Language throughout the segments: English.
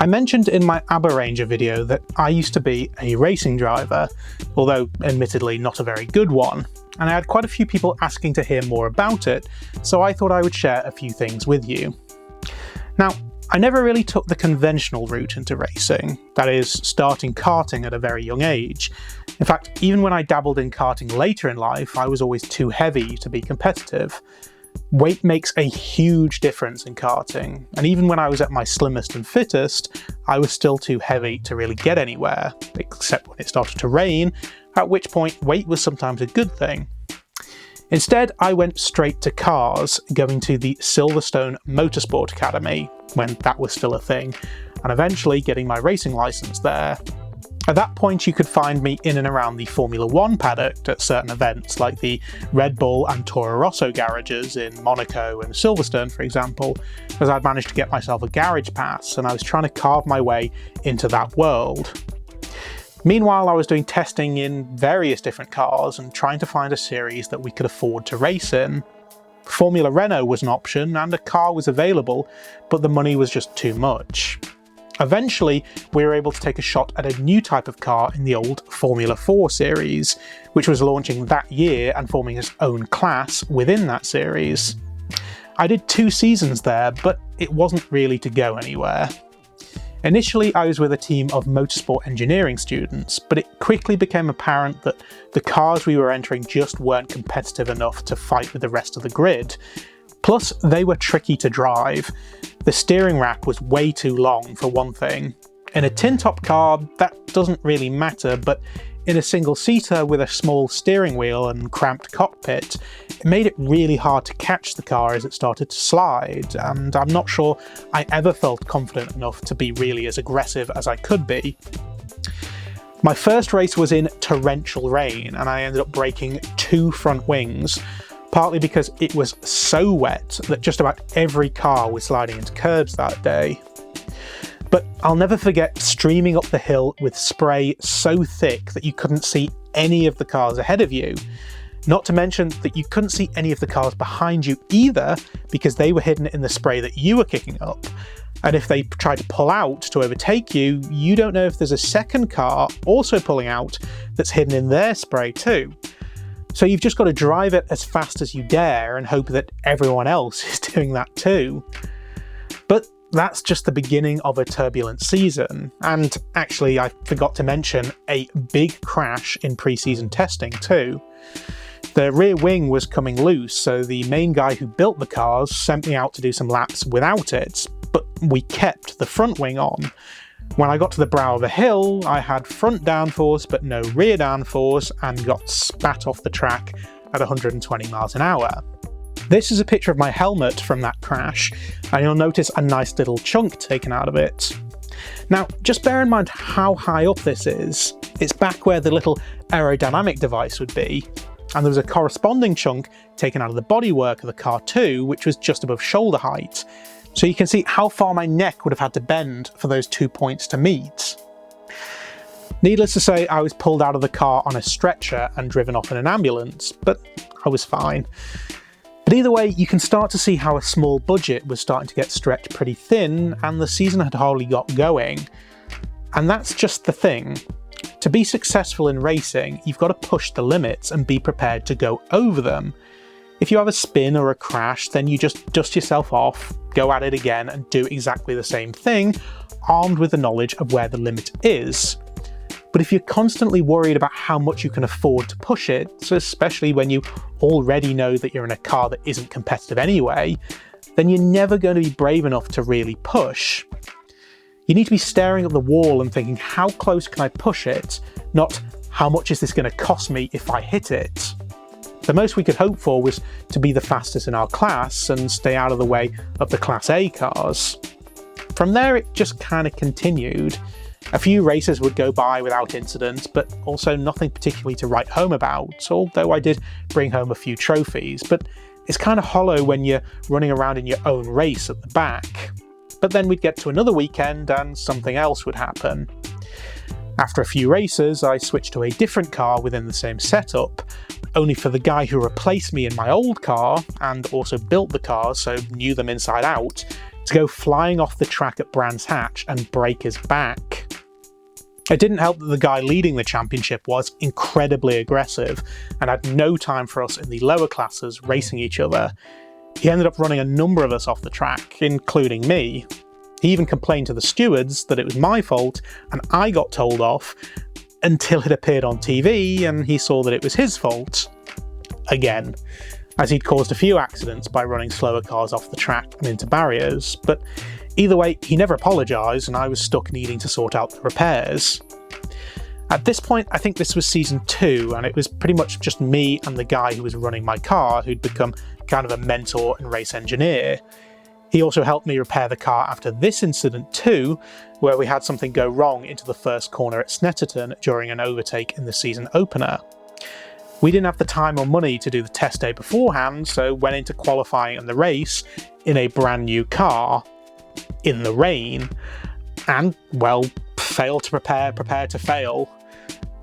I mentioned in my ABBA Ranger video that I used to be a racing driver, although admittedly not a very good one, and I had quite a few people asking to hear more about it, so I thought I would share a few things with you. Now, I never really took the conventional route into racing, that is, starting karting at a very young age. In fact, even when I dabbled in karting later in life, I was always too heavy to be competitive. Weight makes a huge difference in karting, and even when I was at my slimmest and fittest, I was still too heavy to really get anywhere, except when it started to rain, at which point weight was sometimes a good thing. Instead, I went straight to cars, going to the Silverstone Motorsport Academy, when that was still a thing, and eventually getting my racing license there. At that point you could find me in and around the Formula 1 paddock at certain events like the Red Bull and Toro Rosso garages in Monaco and Silverstone, for example, as I'd managed to get myself a garage pass and I was trying to carve my way into that world. Meanwhile, I was doing testing in various different cars and trying to find a series that we could afford to race in. Formula Renault was an option and a car was available, but the money was just too much. Eventually, we were able to take a shot at a new type of car in the old Formula 4 series, which was launching that year and forming its own class within that series. I did 2 seasons there, but it wasn't really to go anywhere. Initially, I was with a team of motorsport engineering students, but it quickly became apparent that the cars we were entering just weren't competitive enough to fight with the rest of the grid. Plus, they were tricky to drive. The steering rack was way too long, for one thing. In a tin-top car, that doesn't really matter, but in a single-seater with a small steering wheel and cramped cockpit, it made it really hard to catch the car as it started to slide, and I'm not sure I ever felt confident enough to be really as aggressive as I could be. My first race was in torrential rain, and I ended up breaking 2 front wings, partly because it was so wet that just about every car was sliding into curbs that day. But I'll never forget streaming up the hill with spray so thick that you couldn't see any of the cars ahead of you. Not to mention that you couldn't see any of the cars behind you either, because they were hidden in the spray that you were kicking up. And if they tried to pull out to overtake you, you don't know if there's a second car also pulling out that's hidden in their spray too. So you've just got to drive it as fast as you dare and hope that everyone else is doing that too. But that's just the beginning of a turbulent season, and actually I forgot to mention a big crash in pre-season testing too. The rear wing was coming loose, so the main guy who built the cars sent me out to do some laps without it, but we kept the front wing on. When I got to the brow of a hill, I had front downforce but no rear downforce and got spat off the track at 120 miles an hour. This is a picture of my helmet from that crash, and you'll notice a nice little chunk taken out of it. Now, just bear in mind how high up this is. It's back where the little aerodynamic device would be, and there was a corresponding chunk taken out of the bodywork of the car too, which was just above shoulder height. So you can see how far my neck would have had to bend for those 2 points to meet. Needless to say, I was pulled out of the car on a stretcher and driven off in an ambulance, but I was fine. But either way, you can start to see how a small budget was starting to get stretched pretty thin, and the season had hardly got going. And that's just the thing. To be successful in racing, you've got to push the limits and be prepared to go over them. If you have a spin or a crash, then you just dust yourself off, go at it again and do exactly the same thing, armed with the knowledge of where the limit is. But if you're constantly worried about how much you can afford to push it, so especially when you already know that you're in a car that isn't competitive anyway, then you're never going to be brave enough to really push. You need to be staring at the wall and thinking, how close can I push it? Not, how much is this going to cost me if I hit it? The most we could hope for was to be the fastest in our class and stay out of the way of the Class A cars. From there it just kind of continued. A few races would go by without incident, but also nothing particularly to write home about, although I did bring home a few trophies, but it's kind of hollow when you're running around in your own race at the back. But then we'd get to another weekend and something else would happen. After a few races, I switched to a different car within the same setup, only for the guy who replaced me in my old car, and also built the cars so knew them inside out, to go flying off the track at Brands Hatch and break his back. It didn't help that the guy leading the championship was incredibly aggressive and had no time for us in the lower classes racing each other. He ended up running a number of us off the track, including me. He even complained to the stewards that it was my fault and I got told off until it appeared on TV and he saw that it was his fault. Again, as he'd caused a few accidents by running slower cars off the track and into barriers, but either way, he never apologised and I was stuck needing to sort out the repairs. At this point, I think this was season 2, and it was pretty much just me and the guy who was running my car who'd become kind of a mentor and race engineer. He also helped me repair the car after this incident too, where we had something go wrong into the first corner at Snetterton during an overtake in the season opener. We didn't have the time or money to do the test day beforehand, so went into qualifying and the race in a brand new car, in the rain, and, well, failed to prepare to fail.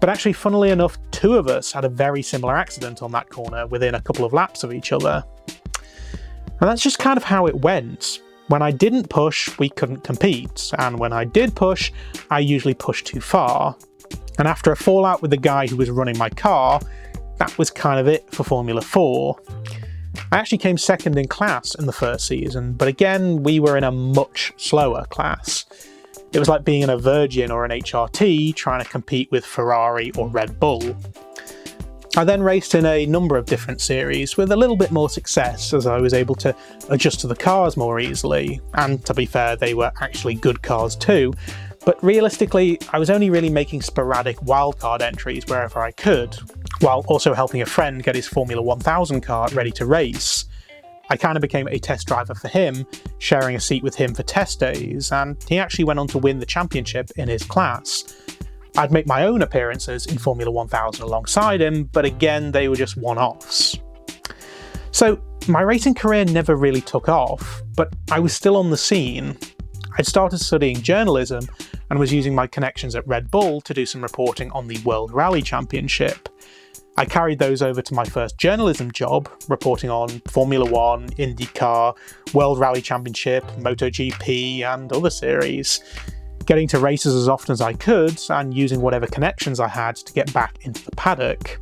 But actually, funnily enough, 2 of us had a very similar accident on that corner within a couple of laps of each other. And that's just kind of how it went. When I didn't push, we couldn't compete, and when I did push, I usually pushed too far. And after a fallout with the guy who was running my car, that was kind of it for Formula 4. I actually came second in class in the first season, but again, we were in a much slower class. It was like being in a Virgin or an HRT trying to compete with Ferrari or Red Bull. I then raced in a number of different series with a little bit more success as I was able to adjust to the cars more easily, and to be fair, they were actually good cars too, but realistically, I was only really making sporadic wildcard entries wherever I could, while also helping a friend get his Formula 1000 car ready to race. I kind of became a test driver for him, sharing a seat with him for test days, and he actually went on to win the championship in his class. I'd make my own appearances in Formula 1000 alongside him, but again, they were just one-offs. So my racing career never really took off, but I was still on the scene. I'd started studying journalism and was using my connections at Red Bull to do some reporting on the World Rally Championship. I carried those over to my first journalism job, reporting on Formula 1, IndyCar, World Rally Championship, MotoGP and other series, getting to races as often as I could and using whatever connections I had to get back into the paddock.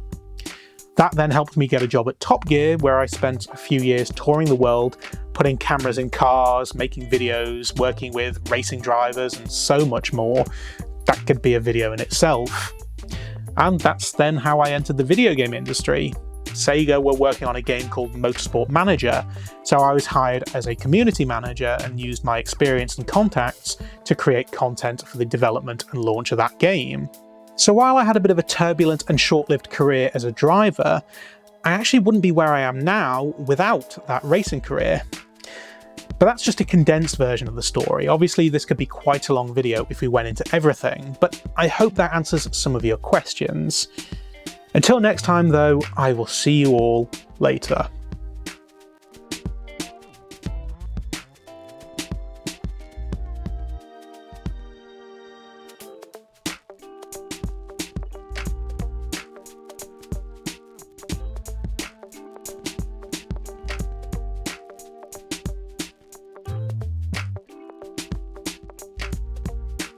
That then helped me get a job at Top Gear, where I spent a few years touring the world, putting cameras in cars, making videos, working with racing drivers and so much more. That could be a video in itself. And that's then how I entered the video game industry. Sega were working on a game called Motorsport Manager, so I was hired as a community manager and used my experience and contacts to create content for the development and launch of that game. So while I had a bit of a turbulent and short-lived career as a driver, I actually wouldn't be where I am now without that racing career. But that's just a condensed version of the story. Obviously, this could be quite a long video if we went into everything, but I hope that answers some of your questions. Until next time though, I will see you all later.